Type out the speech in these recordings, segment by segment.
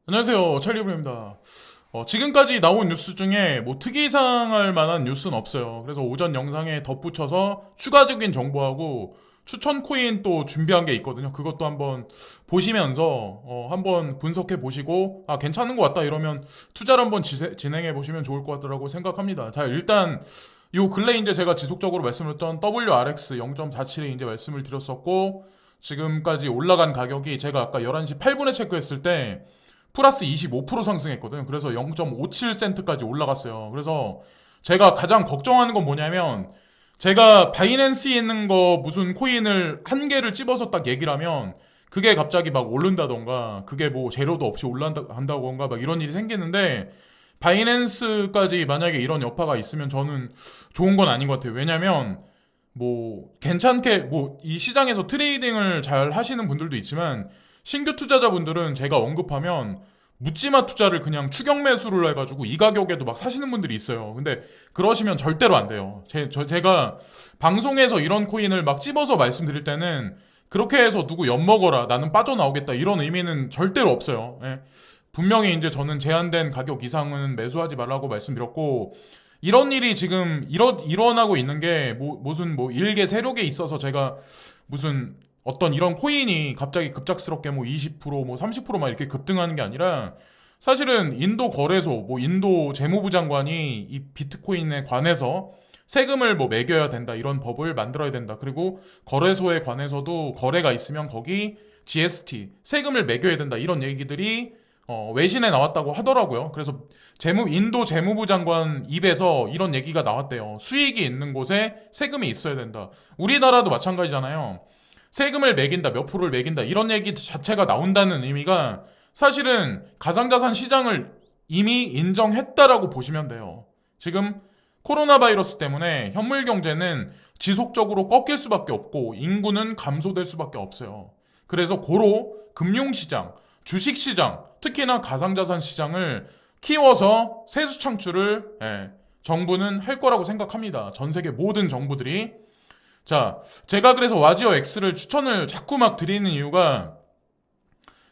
안녕하세요. 찰리브입니다. 지금까지 나온 뉴스 중에 뭐 특이사항할 만한 뉴스는 없어요. 그래서 오전 영상에 덧붙여서 추가적인 정보하고 추천 코인 또 준비한 게 있거든요. 그것도 한번 보시면서 한번 분석해 보시고 괜찮은 것 같다 이러면 투자를 한번 진행해 보시면 좋을 것 같더라고 생각합니다. 자, 일단 요 근래 이제 제가 지속적으로 말씀드렸던 WRX 0.47에 이제 말씀을 드렸었고, 지금까지 올라간 가격이 제가 아까 11시 8분에 체크했을 때 플러스 25% 상승했거든요. 그래서 0.57센트까지 올라갔어요. 그래서 제가 가장 걱정하는 건 뭐냐면, 제가 바이낸스에 있는 거 무슨 코인을 한 개를 찝어서 딱 얘기를 하면 그게 갑자기 막 오른다던가, 그게 뭐 재료도 없이 올라간다던가 막 이런 일이 생기는데, 바이낸스까지 만약에 이런 여파가 있으면 저는 좋은 건 아닌 것 같아요. 왜냐면 뭐 괜찮게 뭐 이 시장에서 트레이딩을 잘 하시는 분들도 있지만, 신규 투자자분들은 제가 언급하면 묻지마 투자를 그냥 추격 매수를 해가지고 이 가격에도 막 사시는 분들이 있어요. 근데 그러시면 절대로 안 돼요. 제가 방송에서 이런 코인을 막 찝어서 말씀드릴 때는 그렇게 해서 누구 엿먹어라, 나는 빠져나오겠다, 이런 의미는 절대로 없어요. 예. 분명히 이제 저는 제한된 가격 이상은 매수하지 말라고 말씀드렸고, 이런 일이 지금 일어나고 있는 게 무슨 뭐 일개 세력에 있어서 제가 무슨 어떤 이런 코인이 갑자기 급작스럽게 뭐 20%, 뭐 30%막 이렇게 급등하는 게 아니라, 사실은 인도 거래소, 뭐 인도 재무부 장관이 이 비트코인에 관해서 세금을 뭐 매겨야 된다, 이런 법을 만들어야 된다. 그리고 거래소에 관해서도 거래가 있으면 거기 GST, 세금을 매겨야 된다, 이런 얘기들이 외신에 나왔다고 하더라고요. 그래서 인도 재무부 장관 입에서 이런 얘기가 나왔대요. 수익이 있는 곳에 세금이 있어야 된다. 우리나라도 마찬가지잖아요. 세금을 매긴다, 몇 프로를 매긴다, 이런 얘기 자체가 나온다는 의미가 사실은 가상자산 시장을 이미 인정했다라고 보시면 돼요. 지금 코로나 바이러스 때문에 현물 경제는 지속적으로 꺾일 수밖에 없고 인구는 감소될 수밖에 없어요. 그래서 고로 금융시장, 주식시장, 특히나 가상자산 시장을 키워서 세수 창출을 정부는 할 거라고 생각합니다. 전 세계 모든 정부들이. 자, 제가 그래서 와지어 X를 추천을 자꾸 막 드리는 이유가,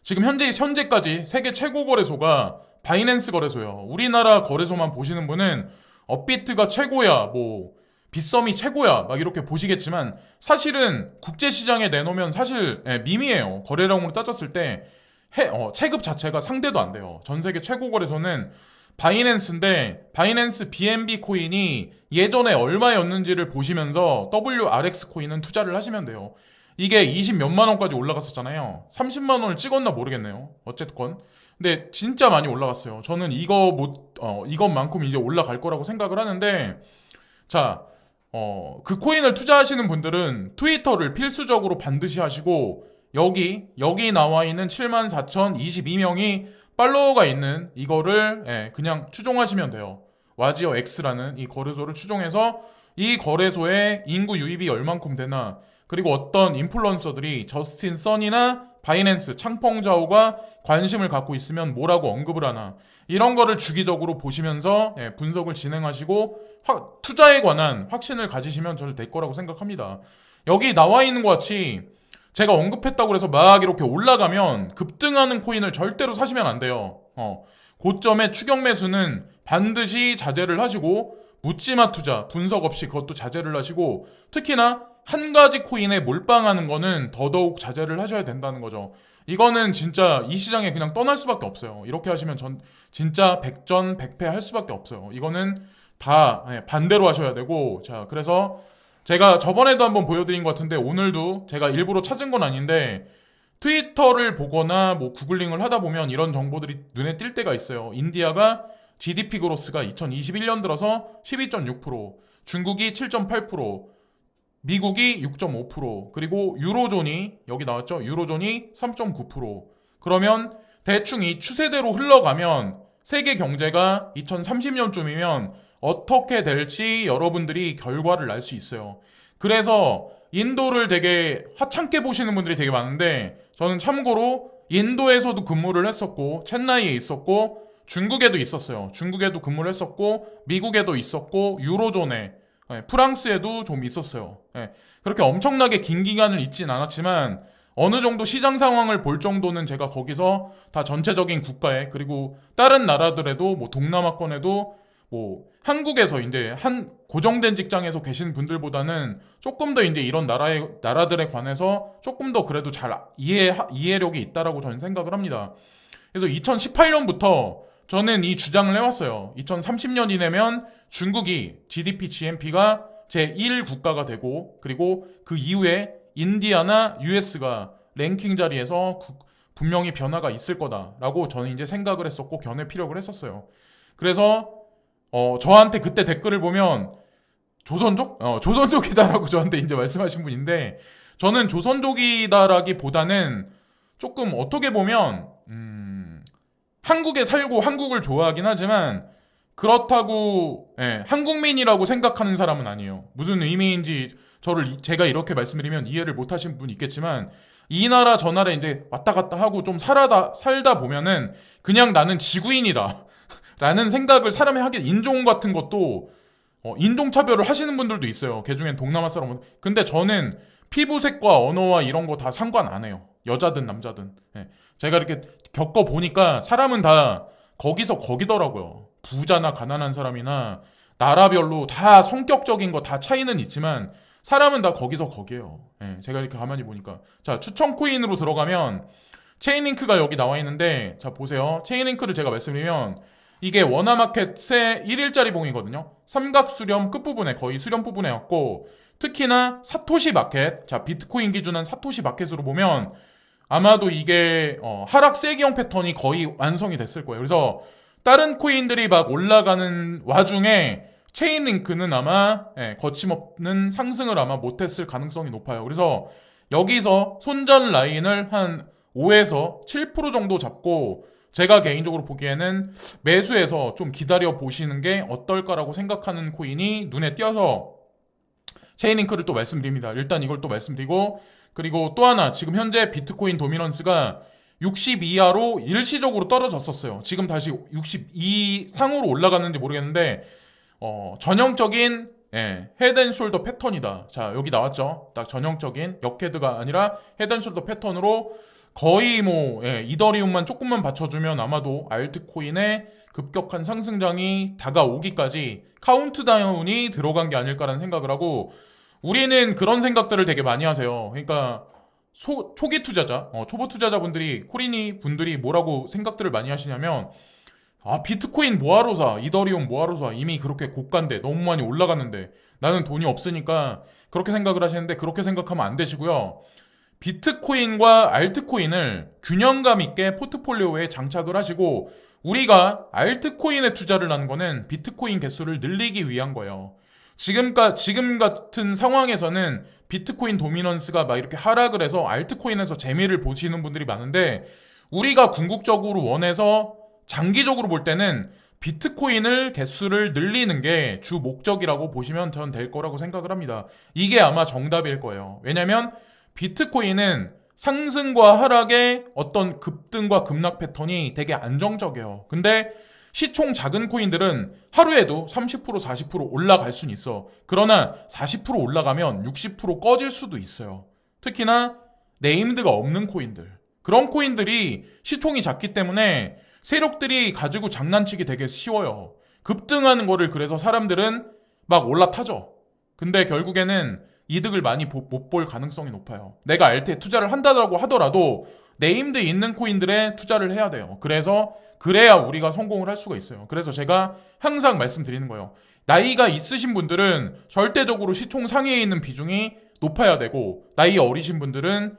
지금 현재까지 세계 최고 거래소가 바이낸스 거래소예요. 우리나라 거래소만 보시는 분은 업비트가 최고야, 뭐 빗썸이 최고야, 막 이렇게 보시겠지만, 사실은 국제시장에 내놓으면 사실 밈이에요. 거래량으로 따졌을 때 체급 자체가 상대도 안 돼요. 전 세계 최고 거래소는 바이낸스인데, 바이낸스 BNB 코인이 예전에 얼마였는지를 보시면서 WRX 코인은 투자를 하시면 돼요. 이게 20 몇만 원까지 올라갔었잖아요. 30만 원을 찍었나 모르겠네요. 어쨌건. 근데 진짜 많이 올라갔어요. 저는 이것만큼 이제 올라갈 거라고 생각을 하는데, 자, 그 코인을 투자하시는 분들은 트위터를 필수적으로 반드시 하시고, 여기 나와 있는 74,022명이 팔로워가 있는 이거를 그냥 추종하시면 돼요. 와지어 X라는 이 거래소를 추종해서 이 거래소에 인구 유입이 얼만큼 되나, 그리고 어떤 인플루언서들이 저스틴 선이나 바이낸스 창펑자오가 관심을 갖고 있으면 뭐라고 언급을 하나, 이런 거를 주기적으로 보시면서 분석을 진행하시고 투자에 관한 확신을 가지시면 저는 될 거라고 생각합니다. 여기 나와 있는 것 같이 제가 언급했다고 해서 막 이렇게 올라가면 급등하는 코인을 절대로 사시면 안 돼요. 고점의 추격 매수는 반드시 자제를 하시고, 묻지마 투자, 분석 없이 그것도 자제를 하시고, 특히나 한 가지 코인에 몰빵하는 거는 더더욱 자제를 하셔야 된다는 거죠. 이거는 진짜 이 시장에 그냥 떠날 수밖에 없어요. 이렇게 하시면 진짜 백전백패 할 수밖에 없어요. 이거는 다 반대로 하셔야 되고. 자, 그래서 제가 저번에도 한번 보여드린 것 같은데, 오늘도 제가 일부러 찾은 건 아닌데, 트위터를 보거나 뭐 구글링을 하다 보면 이런 정보들이 눈에 띌 때가 있어요. 인디아가 GDP 그로스가 2021년 들어서 12.6%, 중국이 7.8%, 미국이 6.5%, 그리고 유로존이, 여기 나왔죠? 유로존이 3.9%. 그러면 대충 이 추세대로 흘러가면 세계 경제가 2030년쯤이면 어떻게 될지 여러분들이 결과를 날 수 있어요. 그래서 인도를 되게 하찮게 보시는 분들이 되게 많은데, 저는 참고로 인도에서도 근무를 했었고, 첸나이에 있었고, 중국에도 있었어요. 중국에도 근무를 했었고, 미국에도 있었고, 유로존에, 프랑스에도 좀 있었어요. 그렇게 엄청나게 긴 기간을 있진 않았지만 어느 정도 시장 상황을 볼 정도는 제가 거기서 다 전체적인 국가에, 그리고 다른 나라들에도, 뭐 동남아권에도, 뭐 한국에서 이제 한 고정된 직장에서 계신 분들보다는 조금 더 이제 이런 나라들에 관해서 조금 더 그래도 잘 이해력이 있다라고 저는 생각을 합니다. 그래서 2018년부터 저는 이 주장을 해왔어요. 2030년 이내면 중국이 GDP, GNP가 제1 국가가 되고, 그리고 그 이후에 인디아나 US가 랭킹 자리에서 분명히 변화가 있을 거다라고 저는 이제 생각을 했었고 견해 피력을 했었어요. 그래서 저한테 그때 댓글을 보면 조선족? 조선족이다라고 저한테 이제 말씀하신 분인데, 저는 조선족이다라기보다는 조금 어떻게 보면 한국에 살고 한국을 좋아하긴 하지만 그렇다고 한국민이라고 생각하는 사람은 아니에요. 무슨 의미인지 제가 이렇게 말씀드리면 이해를 못 하신 분 있겠지만, 이 나라 저 나라 이제 왔다 갔다 하고 좀 살다 보면은 그냥 나는 지구인이다 라는 생각을 사람이 하게, 인종 같은 것도 인종차별을 하시는 분들도 있어요. 개중엔 동남아 사람은. 근데 저는 피부색과 언어와 이런 거 다 상관 안 해요. 여자든 남자든. 제가 이렇게 겪어보니까 사람은 다 거기서 거기더라고요. 부자나 가난한 사람이나 나라별로 다 성격적인 거 다 차이는 있지만 사람은 다 거기서 거기에요. 제가 이렇게 가만히 보니까. 자, 추천 코인으로 들어가면 체인링크가 여기 나와 있는데, 자 보세요. 체인링크를 제가 말씀드리면 이게 원화마켓의 1일짜리 봉이거든요. 삼각수렴 끝부분에, 거의 수렴 부분에 왔고, 특히나 사토시 마켓, 자 비트코인 기준한 사토시 마켓으로 보면 아마도 이게 하락 세기형 패턴이 거의 완성이 됐을 거예요. 그래서 다른 코인들이 막 올라가는 와중에 체인링크는 아마 거침없는 상승을 아마 못했을 가능성이 높아요. 그래서 여기서 손절 라인을 한 5에서 7% 정도 잡고, 제가 개인적으로 보기에는 매수해서 좀 기다려 보시는 게 어떨까라고 생각하는 코인이 눈에 띄어서 체인링크를 또 말씀드립니다. 일단 이걸 또 말씀드리고, 그리고 또 하나, 지금 현재 비트코인 도미넌스가 60 이하로 일시적으로 떨어졌었어요. 지금 다시 62 상으로 올라갔는지 모르겠는데 전형적인 헤드앤숄더 패턴이다. 자, 여기 나왔죠. 딱 전형적인 역헤드가 아니라 헤드앤숄더 패턴으로 거의 이더리움만 조금만 받쳐주면 아마도 알트코인의 급격한 상승장이 다가오기까지 카운트다운이 들어간 게 아닐까라는 생각을 하고, 우리는 그런 생각들을 되게 많이 하세요. 그러니까 초기 투자자, 초보 투자자분들이, 코리니 분들이 뭐라고 생각들을 많이 하시냐면, 비트코인 뭐하러 사? 이더리움 뭐하러 사? 이미 그렇게 고가인데, 너무 많이 올라갔는데 나는 돈이 없으니까, 그렇게 생각을 하시는데, 그렇게 생각하면 안 되시고요. 비트코인과 알트코인을 균형감 있게 포트폴리오에 장착을 하시고, 우리가 알트코인에 투자를 하는 거는 비트코인 개수를 늘리기 위한 거예요. 지금 같은 상황에서는 비트코인 도미넌스가 막 이렇게 하락을 해서 알트코인에서 재미를 보시는 분들이 많은데, 우리가 궁극적으로 원해서 장기적으로 볼 때는 비트코인을 개수를 늘리는 게 주 목적이라고 보시면 전 될 거라고 생각을 합니다. 이게 아마 정답일 거예요. 왜냐면 비트코인은 상승과 하락의 어떤 급등과 급락 패턴이 되게 안정적이에요. 근데 시총 작은 코인들은 하루에도 30% 40% 올라갈 수는 있어. 그러나 40% 올라가면 60% 꺼질 수도 있어요. 특히나 네임드가 없는 코인들, 그런 코인들이 시총이 작기 때문에 세력들이 가지고 장난치기 되게 쉬워요. 급등하는 거를 그래서 사람들은 막 올라타죠. 근데 결국에는 이득을 많이 못 볼 가능성이 높아요. 내가 알트에 투자를 한다고 하더라도 네임드 있는 코인들에 투자를 해야 돼요. 그래야 우리가 성공을 할 수가 있어요. 그래서 제가 항상 말씀드리는 거예요. 나이가 있으신 분들은 절대적으로 시총 상위에 있는 비중이 높아야 되고, 나이 어리신 분들은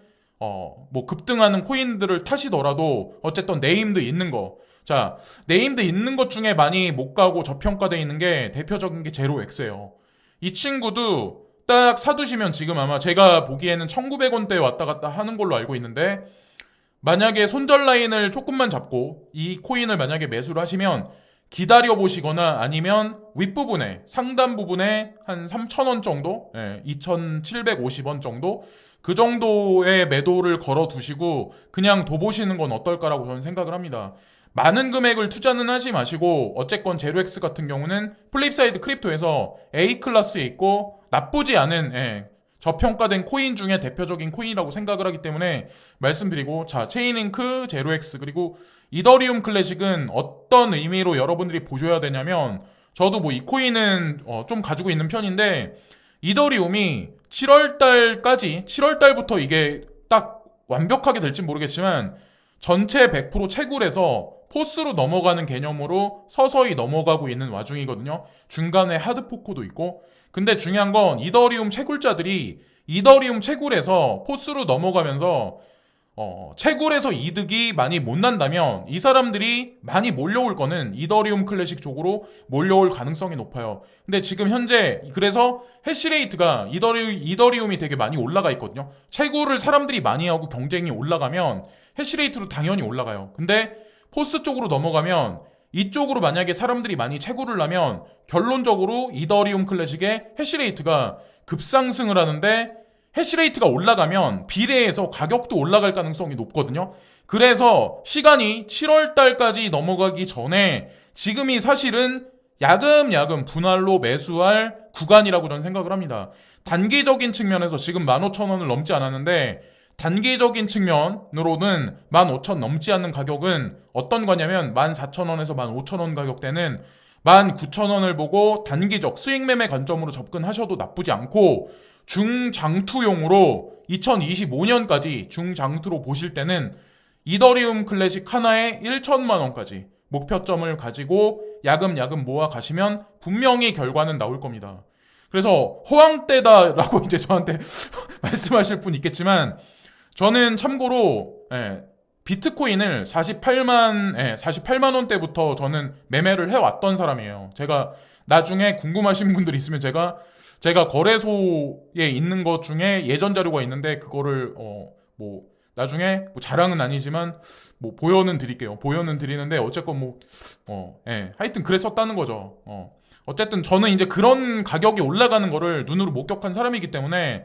급등하는 코인들을 타시더라도 어쨌든 네임드 있는 거. 자, 네임드 있는 것 중에 많이 못 가고 저평가되어 있는 게 대표적인 게 제로엑스예요. 이 친구도 딱 사두시면 지금 아마 제가 보기에는 1900원대에 왔다 갔다 하는 걸로 알고 있는데, 만약에 손절 라인을 조금만 잡고 이 코인을 만약에 매수를 하시면 기다려 보시거나, 아니면 윗부분에, 상단 부분에 한 3,000원 정도, 2,750원 정도, 그 정도의 매도를 걸어 두시고 그냥 둬보시는 건 어떨까라고 저는 생각을 합니다. 많은 금액을 투자는 하지 마시고, 어쨌건 제로엑스 같은 경우는 플립사이드 크립토에서 A 클래스에 있고 나쁘지 않은 저평가된 코인 중에 대표적인 코인이라고 생각을 하기 때문에 말씀드리고, 자, 체인링크, 제로엑스, 그리고 이더리움 클래식은 어떤 의미로 여러분들이 보셔야 되냐면, 저도 뭐 이 코인은 좀 가지고 있는 편인데, 이더리움이 7월달부터 이게 딱 완벽하게 될지 모르겠지만 전체 100% 채굴해서 포스로 넘어가는 개념으로 서서히 넘어가고 있는 와중이거든요. 중간에 하드포크도 있고. 근데 중요한 건 이더리움 채굴자들이 이더리움 채굴해서 포스로 넘어가면서 채굴에서 이득이 많이 못 난다면 이 사람들이 많이 몰려올 거는 이더리움 클래식 쪽으로 몰려올 가능성이 높아요. 근데 지금 현재 그래서 해시레이트가 이더리움이 되게 많이 올라가 있거든요. 채굴을 사람들이 많이 하고 경쟁이 올라가면 해시레이트로 당연히 올라가요. 근데 포스 쪽으로 넘어가면 이쪽으로 만약에 사람들이 많이 채굴을 하면 결론적으로 이더리움 클래식의 해시레이트가 급상승을 하는데 해시레이트가 올라가면 비례해서 가격도 올라갈 가능성이 높거든요. 그래서 시간이 7월 달까지 넘어가기 전에 지금이 사실은 야금야금 분할로 매수할 구간이라고 저는 생각을 합니다. 단기적인 측면에서 지금 15,000원을 넘지 않았는데 단기적인 측면으로는 15,000 넘지 않는 가격은 어떤 거냐면 14,000원에서 15,000원 가격대는 19,000원을 보고 단기적 수익 매매 관점으로 접근하셔도 나쁘지 않고 중장투용으로 2025년까지 중장투로 보실 때는 이더리움 클래식 하나에 1천만 원까지 목표점을 가지고 야금야금 모아 가시면 분명히 결과는 나올 겁니다. 그래서 호황때다라고 이제 저한테 말씀하실 분 있겠지만 저는 참고로 비트코인을 48만 원대부터 저는 매매를 해왔던 사람이에요. 제가 나중에 궁금하신 분들 있으면 제가 거래소에 있는 것 중에 예전 자료가 있는데 그거를 뭐 나중에 뭐 자랑은 아니지만 뭐 보여는 드릴게요. 보여는 드리는데 어쨌건 하여튼 그랬었다는 거죠. 어쨌든 저는 이제 그런 가격이 올라가는 거를 눈으로 목격한 사람이기 때문에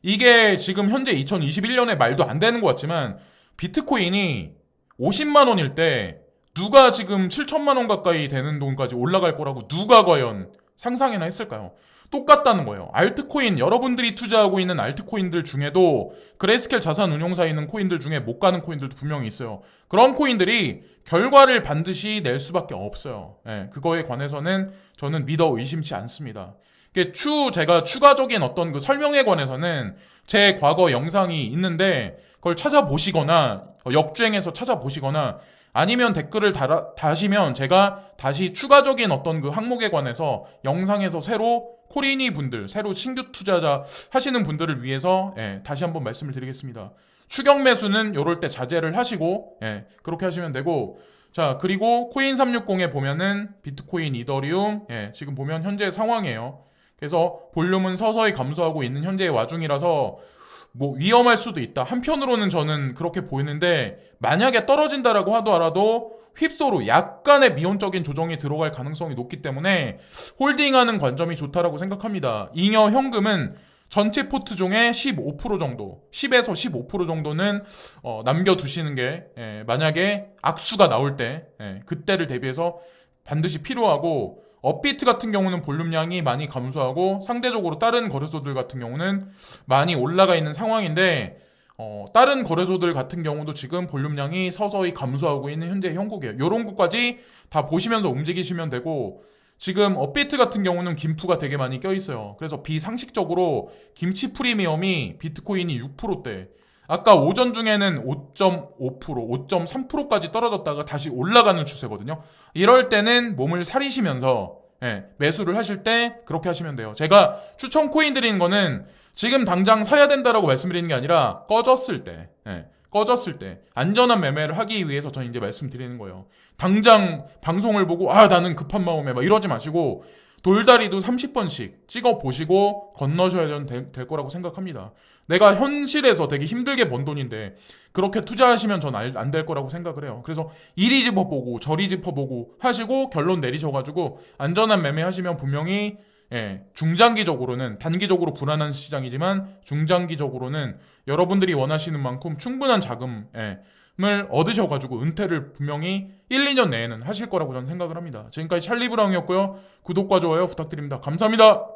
이게 지금 현재 2021년에 말도 안 되는 것 같지만 비트코인이 50만 원일 때 누가 지금 7천만 원 가까이 되는 돈까지 올라갈 거라고 누가 과연 상상이나 했을까요? 똑같다는 거예요. 알트코인, 여러분들이 투자하고 있는 알트코인들 중에도 그레이스켈 자산운용사에 있는 코인들 중에 못 가는 코인들도 분명히 있어요. 그런 코인들이 결과를 반드시 낼 수밖에 없어요. 그거에 관해서는 저는 믿어 의심치 않습니다. 제가 추가적인 어떤 그 설명에 관해서는 제 과거 영상이 있는데 그걸 찾아보시거나 역주행해서 찾아보시거나 아니면 댓글을 다시면 제가 다시 추가적인 어떤 그 항목에 관해서 영상에서 새로 코리니 분들, 새로 신규 투자자 하시는 분들을 위해서 다시 한번 말씀을 드리겠습니다. 추격 매수는 요럴 때 자제를 하시고 그렇게 하시면 되고, 자, 그리고 코인360에 보면은 비트코인, 이더리움 지금 보면 현재 상황이에요. 그래서 볼륨은 서서히 감소하고 있는 현재의 와중이라서 뭐 위험할 수도 있다. 한편으로는 저는 그렇게 보이는데 만약에 떨어진다라고 하더라도 휩소로 약간의 미온적인 조정이 들어갈 가능성이 높기 때문에 홀딩하는 관점이 좋다라고 생각합니다. 잉여 현금은 전체 포트종의 15% 정도, 10에서 15% 정도는 남겨두시는 게 만약에 악수가 나올 때 그때를 대비해서 반드시 필요하고, 업비트 같은 경우는 볼륨량이 많이 감소하고 상대적으로 다른 거래소들 같은 경우는 많이 올라가 있는 상황인데 다른 거래소들 같은 경우도 지금 볼륨량이 서서히 감소하고 있는 현재 형국이에요. 요런 것까지 다 보시면서 움직이시면 되고, 지금 업비트 같은 경우는 김프가 되게 많이 껴있어요. 그래서 비상식적으로 김치 프리미엄이 비트코인이 6%대, 아까 오전 중에는 5.5%, 5.3%까지 떨어졌다가 다시 올라가는 추세거든요. 이럴 때는 몸을 사리시면서 매수를 하실 때 그렇게 하시면 돼요. 제가 추천 코인 드리는 거는 지금 당장 사야 된다라고 말씀드리는 게 아니라 꺼졌을 때 안전한 매매를 하기 위해서 저는 이제 말씀드리는 거예요. 당장 방송을 보고 나는 급한 마음에 막 이러지 마시고 돌다리도 30번씩 찍어보시고 건너셔야 될 거라고 생각합니다. 내가 현실에서 되게 힘들게 번 돈인데 그렇게 투자하시면 전 안 될 거라고 생각을 해요. 그래서 이리 짚어보고 저리 짚어보고 하시고 결론 내리셔가지고 안전한 매매하시면 분명히 중장기적으로는, 단기적으로 불안한 시장이지만 중장기적으로는 여러분들이 원하시는 만큼 충분한 자금을 얻으셔가지고 은퇴를 분명히 1, 2년 내에는 하실 거라고 저는 생각을 합니다. 지금까지 찰리 브라운이었고요. 구독과 좋아요 부탁드립니다. 감사합니다.